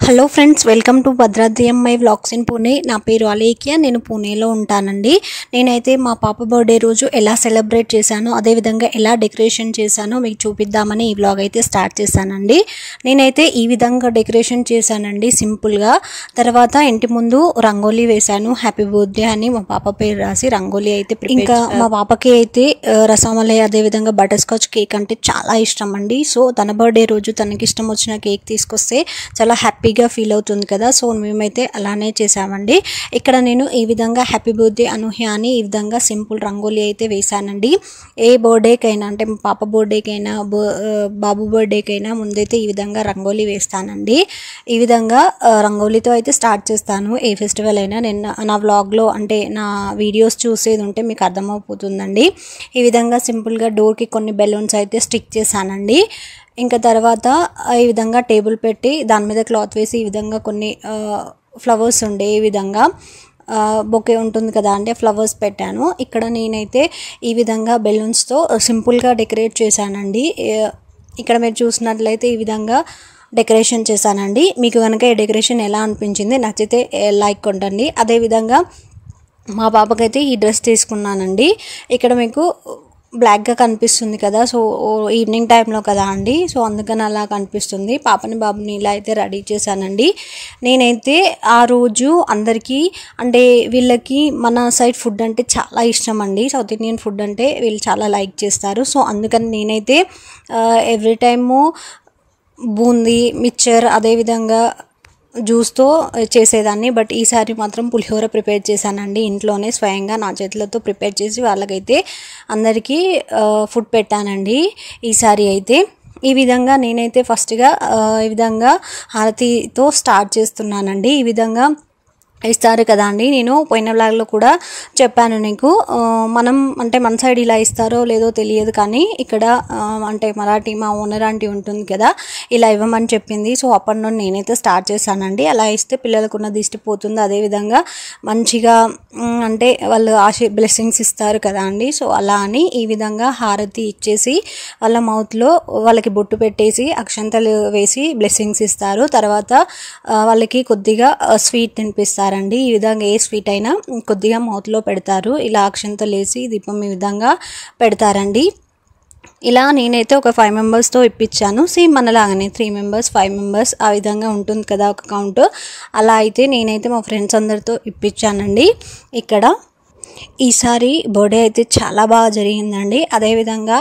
Hello friends, welcome to Bhadradri అమ్మాయి vlogs in Pune. నా పేరు అలేఖ్య, నేను పూణేలో ఉంటానండి. నేనైతే మా పాప బర్త్డే రోజు ఎలా సెలబ్రేట్ చేశానో, అదేవిధంగా ఎలా డెకరేషన్ చేశానో మీకు చూపిద్దామని ఈ వ్లాగ్ అయితే స్టార్ట్ చేశానండి. నేనైతే ఈ విధంగా డెకరేషన్ చేశానండి సింపుల్గా. తర్వాత ఇంటి ముందు రంగోలీ వేశాను, హ్యాపీ బర్త్డే అని మా పాప పేరు రాసి రంగోలీ అయితే. ఇంకా మా పాపకి అయితే రసమలై అదేవిధంగా బటర్ స్కాచ్ కేక్ అంటే చాలా ఇష్టం అండి. సో తన బర్త్డే రోజు తనకి ఇష్టం వచ్చిన కేక్ తీసుకొస్తే చాలా హ్యాపీగా ఫీల్ అవుతుంది కదా. సో మేమైతే అలానే చేసామండి. ఇక్కడ నేను ఈ విధంగా హ్యాపీ బర్త్డే అనూహ్య అని ఈ విధంగా సింపుల్ రంగోలీ అయితే వేశానండి. ఏ బర్త్డేకైనా అంటే మా పాప బర్త్డేకైనా బాబు బర్త్డేకైనా ముందైతే ఈ విధంగా రంగోలీ వేస్తానండి. ఈ విధంగా రంగోలీతో అయితే స్టార్ట్ చేస్తాను. ఏ ఫెస్టివల్ అయినా నేను నా వ్లాగ్లో అంటే నా వీడియోస్ చూసేది ఉంటే మీకు అర్థమైపోతుందండి. ఈ విధంగా సింపుల్గా డోర్కి కొన్ని బెలూన్స్ అయితే స్టిక్ చేశానండి. ఇంకా తర్వాత ఈ విధంగా టేబుల్ పెట్టి దాని మీద క్లాత్ వేసి ఈ విధంగా కొన్ని ఫ్లవర్స్ ఉండే ఈ విధంగా బొకే ఉంటుంది కదా అంటే ఫ్లవర్స్ పెట్టాను. ఇక్కడ నేనైతే ఈ విధంగా బెలూన్స్తో సింపుల్గా డెకరేట్ చేశానండి. ఇక్కడ మీరు చూసినట్లయితే ఈ విధంగా డెకరేషన్ చేశానండి. మీకు కనుక ఈ డెకరేషన్ ఎలా అనిపించింది నచ్చితే లైక్ కొట్టండి. అదేవిధంగా మా పాపకైతే ఈ డ్రెస్ తీసుకున్నానండి. ఇక్కడ మీకు బ్లాక్గా కనిపిస్తుంది కదా, సో ఈవినింగ్ టైంలో కదా అండి, సో అందుకని అలా కనిపిస్తుంది. పాపని బాబుని ఇలా అయితే రెడీ చేశానండి. నేనైతే ఆ రోజు అందరికీ అంటే వీళ్ళకి మన సైడ్ ఫుడ్ అంటే చాలా ఇష్టం అండి. సౌత్ ఇండియన్ ఫుడ్ అంటే వీళ్ళు చాలా లైక్ చేస్తారు. సో అందుకని నేనైతే ఎవ్రీ టైము బూందీ మిక్చర్ అదేవిధంగా జ్యూస్తో చేసేదాన్ని. బట్ ఈసారి మాత్రం పులిహోర ప్రిపేర్ చేశానండి. ఇంట్లోనే స్వయంగా నా చేతులతో ప్రిపేర్ చేసి వాళ్ళకైతే అందరికీ ఫుడ్ పెట్టానండి. ఈసారి అయితే ఈ విధంగా నేనైతే ఫస్ట్గా ఈ విధంగా హారతితో స్టార్ట్ చేస్తున్నానండి. ఈ విధంగా ఇస్తారు కదా అండి. నేను పోయిన వ్లాగ్లో కూడా చెప్పాను నీకు, మనం అంటే మన సైడ్ ఇలా ఇస్తారో లేదో తెలియదు కానీ ఇక్కడ అంటే మరాఠీ మా ఓనర్ ఆంటీ ఉంటుంది కదా, ఇలా ఇవ్వమని చెప్పింది. సో అప్పటి నుండి నేనైతే స్టార్ట్ చేశానండి. అలా ఇస్తే పిల్లలకు ఉన్న దిష్టి పోతుంది, అదేవిధంగా మంచిగా అంటే వాళ్ళు బ్లెస్సింగ్స్ ఇస్తారు కదా అండి. సో అలా అని ఈ విధంగా హారతి ఇచ్చేసి వాళ్ళ మౌత్లో వాళ్ళకి బొట్టు పెట్టేసి అక్షంతలు వేసి బ్లెస్సింగ్స్ ఇస్తారు. తర్వాత వాళ్ళకి కొద్దిగా స్వీట్ తినిపిస్తారు అండి. ఈ విధంగా ఏ స్వీట్ అయినా కొద్దిగా మౌత్లో పెడతారు. ఇలా అక్షంతలు వేసి దీపం ఈ విధంగా పెడతారండి. ఇలా నేనైతే ఒక 5 మెంబర్స్తో ఇప్పించాను. సేమ్ మనలాగానే 3 మెంబర్స్ 5 మెంబర్స్ ఆ విధంగా ఉంటుంది కదా ఒక కౌంట్. అలా అయితే నేనైతే మా ఫ్రెండ్స్ అందరితో ఇప్పించానండి. ఇక్కడ ఈసారి బర్త్డే అయితే చాలా బాగా జరిగిందండి. అదేవిధంగా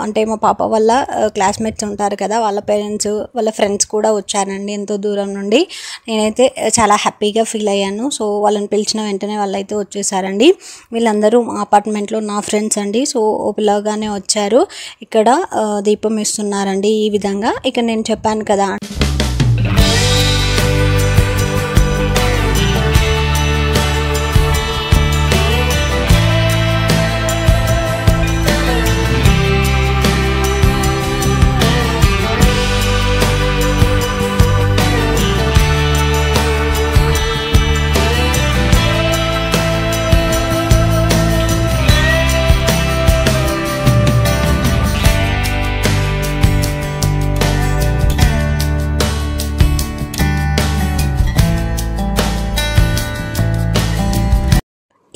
అంటే మా పాప వాళ్ళ క్లాస్మేట్స్ ఉంటారు కదా, వాళ్ళ పేరెంట్స్ వాళ్ళ ఫ్రెండ్స్ కూడా వచ్చారండి ఎంతో దూరం నుండి. నేనైతే చాలా హ్యాపీగా ఫీల్ అయ్యాను. సో వాళ్ళని పిలిచిన వెంటనే వాళ్ళైతే వచ్చేసారండి. వీళ్ళందరూ మా అపార్ట్మెంట్లో నా ఫ్రెండ్స్ అండి. సో పిల్లగానే వచ్చారు. ఇక్కడ దీపం ఇస్తున్నారండి ఈ విధంగా. ఇక నేను చెప్పాను కదా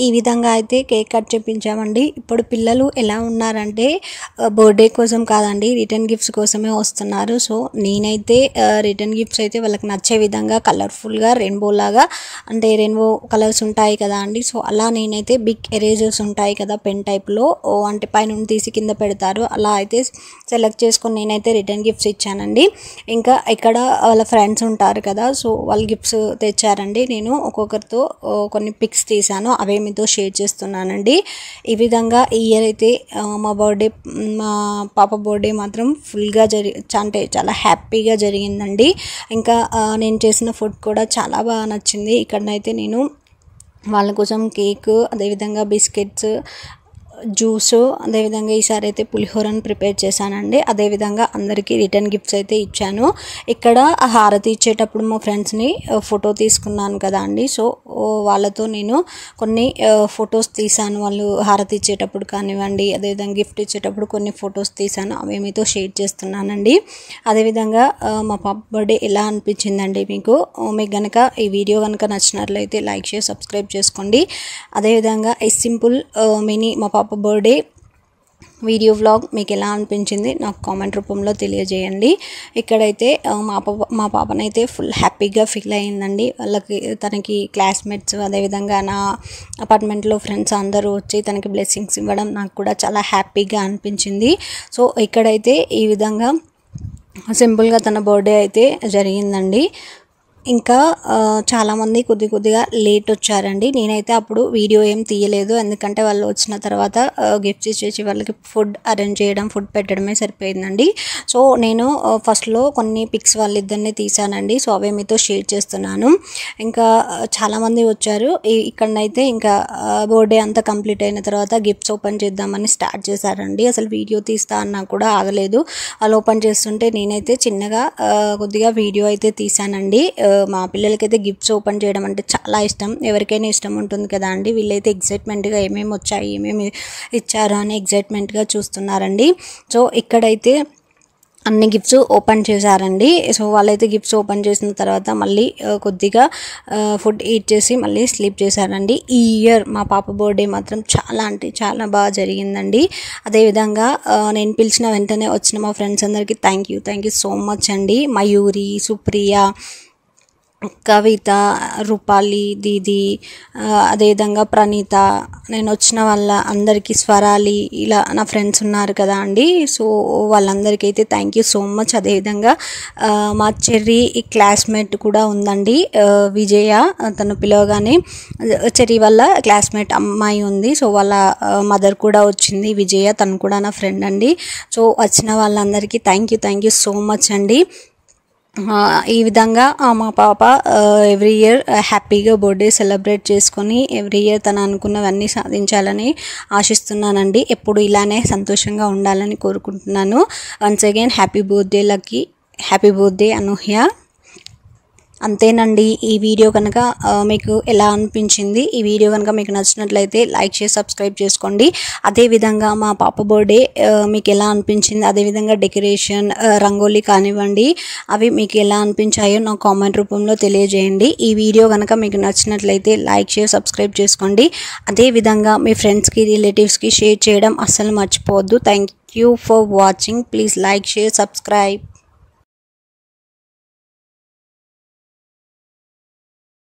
ఈ విధంగా అయితే కేక్ కట్ చేయించామండి. ఇప్పుడు పిల్లలు ఎలా ఉన్నారంటే బర్త్డే కోసం కాదండి, రిటర్న్ గిఫ్ట్స్ కోసమే వస్తున్నారు. సో నేనైతే రిటర్న్ గిఫ్ట్స్ అయితే వాళ్ళకి నచ్చే విధంగా కలర్ఫుల్గా రెయిన్బో లాగా అంటే రెయిన్బో కలర్స్ ఉంటాయి కదా అండి. సో అలా నేనైతే బిగ్ ఎరేజర్స్ ఉంటాయి కదా పెన్ టైప్లో అంటే పైన తీసి కింద పెడతారు, అలా అయితే సెలెక్ట్ చేసుకొని నేనైతే రిటర్న్ గిఫ్ట్స్ ఇచ్చానండి. ఇంకా ఇక్కడ వాళ్ళ ఫ్రెండ్స్ ఉంటారు కదా, సో వాళ్ళు గిఫ్ట్స్ తెచ్చారండి. నేను ఒక్కొక్కరితో కొన్ని పిక్స్ తీసాను, అవే మీతో షేర్ చేస్తున్నానండి. ఈ విధంగా ఈ ఇయర్ అయితే మా పాప బర్త్డే మాత్రం ఫుల్గా అంటే చాలా హ్యాపీగా జరిగిందండి. ఇంకా నేను చేసిన ఫుడ్ కూడా చాలా బాగా నచ్చింది. ఇక్కడనైతే నేను వాళ్ళ కోసం కేక్ అదేవిధంగా బిస్కెట్స్ జ్యూస్, అదేవిధంగా ఈసారి అయితే పులిహోరను ప్రిపేర్ చేశానండి. అదేవిధంగా అందరికీ రిటర్న్ గిఫ్ట్స్ అయితే ఇచ్చాను. ఇక్కడ హారతి ఇచ్చేటప్పుడు మా ఫ్రెండ్స్ని ఫోటో తీసుకున్నాను కదా అండి. సో వాళ్ళతో నేను కొన్ని ఫొటోస్ తీసాను. వాళ్ళు హారతి ఇచ్చేటప్పుడు కానివ్వండి, అదేవిధంగా గిఫ్ట్ ఇచ్చేటప్పుడు కొన్ని ఫొటోస్ తీసాను. అవి మీతో షేర్ చేస్తున్నానండి. అదేవిధంగా మా పాప బర్త్డే ఎలా అనిపించిందండి మీకు కనుక ఈ వీడియో కనుక నచ్చినట్లయితే లైక్, షేర్, సబ్స్క్రైబ్ చేసుకోండి. అదేవిధంగా ఈ సింపుల్ మినీ మా పాప బర్త్డే వీడియో వ్లాగ్ మీకు ఎలా అనిపించింది నాకు కామెంట్ రూపంలో తెలియజేయండి. ఇక్కడైతే మా పాపనైతే ఫుల్ హ్యాపీగా ఫీల్ అయ్యిందండి. తనకి క్లాస్మేట్స్, అదేవిధంగా నా అపార్ట్మెంట్లో ఫ్రెండ్స్ అందరూ వచ్చి తనకి బ్లెస్సింగ్స్ ఇవ్వడం నాకు కూడా చాలా హ్యాపీగా అనిపించింది. సో ఇక్కడైతే ఈ విధంగా సింపుల్గా తన బర్త్డే అయితే జరిగిందండి. ఇంకా చాలామంది కొద్దిగా లేట్ వచ్చారండి. నేనైతే అప్పుడు వీడియో ఏం తీయలేదు, ఎందుకంటే వాళ్ళు వచ్చిన తర్వాత గిఫ్ట్స్ ఇచ్చేసి వాళ్ళకి ఫుడ్ అరేంజ్ చేయడం, ఫుడ్ పెట్టడమే సరిపోయిందండి. సో నేను ఫస్ట్లో కొన్ని పిక్స్ వాళ్ళిద్దరిని తీసానండి. సో అవే మీతో షేర్ చేస్తున్నాను. ఇంకా చాలామంది వచ్చారు. ఇక్కడనైతే ఇంకా బర్త్డే అంతా కంప్లీట్ అయిన తర్వాత గిఫ్ట్స్ ఓపెన్ చేద్దామని స్టార్ట్ చేశారండి. అసలు వీడియో తీస్తా అన్నా కూడా ఆగలేదు. వాళ్ళు ఓపెన్ చేస్తుంటే నేనైతే చిన్నగా కొద్దిగా వీడియో అయితే తీసానండి. మా పిల్లలకైతే గిఫ్ట్స్ ఓపెన్ చేయడం అంటే చాలా ఇష్టం. ఎవరికైనా ఇష్టం ఉంటుంది కదా అండి. వీళ్ళైతే ఎగ్జైట్మెంట్గా ఏమేమి వచ్చాయి, ఏమేమి ఇచ్చారు అని ఎగ్జైట్మెంట్గా చూస్తున్నారండి. సో ఇక్కడైతే అన్ని గిఫ్ట్స్ ఓపెన్ చేశారండి. సో వాళ్ళైతే గిఫ్ట్స్ ఓపెన్ చేసిన తర్వాత మళ్ళీ కొద్దిగా ఫుడ్ ఈట్ చేసి మళ్ళీ స్లీప్ చేశారండి. ఈ ఇయర్ మా పాప బర్త్డే మాత్రం చాలా అంటే చాలా బాగా జరిగిందండి. అదేవిధంగా నేను పిలిచిన వెంటనే వచ్చిన మా ఫ్రెండ్స్ అందరికీ థ్యాంక్ యూ సో మచ్ అండి. మయూరి, సుప్రియ, కవిత, రూపాలి, దీది, అదేవిధంగా ప్రణీత, నేను వచ్చిన వాళ్ళ అందరికీ, స్వరాలి, ఇలా నా ఫ్రెండ్స్ ఉన్నారు కదా అండి. సో వాళ్ళందరికీ అయితే థ్యాంక్ యూ సో మచ్. అదేవిధంగా మా చెర్రీ క్లాస్మేట్ కూడా ఉందండి, విజయ. తను పిలవగానే చెర్రీ వాళ్ళ క్లాస్మేట్ అమ్మాయి ఉంది. సో వాళ్ళ మదర్ కూడా వచ్చింది, విజయ. తను కూడా నా ఫ్రెండ్ అండి. సో వచ్చిన వాళ్ళందరికీ థ్యాంక్ యూ సో మచ్ అండి. ఈ విధంగా మా పాప ఎవ్రీ ఇయర్ హ్యాపీగా బర్త్డే సెలబ్రేట్ చేసుకొని ఎవ్రీ ఇయర్ తను అనుకున్నవన్నీ సాధించాలని ఆశిస్తున్నానండి. ఎప్పుడు ఇలానే సంతోషంగా ఉండాలని కోరుకుంటున్నాను. Once again happy birthday Lucky, happy birthday Anuhya. అంతేనండి. ఈ వీడియో కనుక మీకు ఎలా అనిపించింది, ఈ వీడియో కనుక మీకు నచ్చినట్లయితే లైక్ చేసి సబ్స్క్రైబ్ చేసుకోండి. అదేవిధంగా మా పాప బర్త్డే మీకు ఎలా అనిపించింది, అదేవిధంగా డెకరేషన్, రంగోలీ కానివ్వండి, అవి మీకు ఎలా అనిపించాయో నాకు కామెంట్ రూపంలో తెలియజేయండి. ఈ వీడియో కనుక మీకు నచ్చినట్లయితే లైక్ షేర్ సబ్స్క్రైబ్ చేసుకోండి. అదేవిధంగా మీ ఫ్రెండ్స్కి, రిలేటివ్స్కి షేర్ చేయడం అస్సలు మర్చిపోవద్దు. Thank you for watching. Please like share subscribe.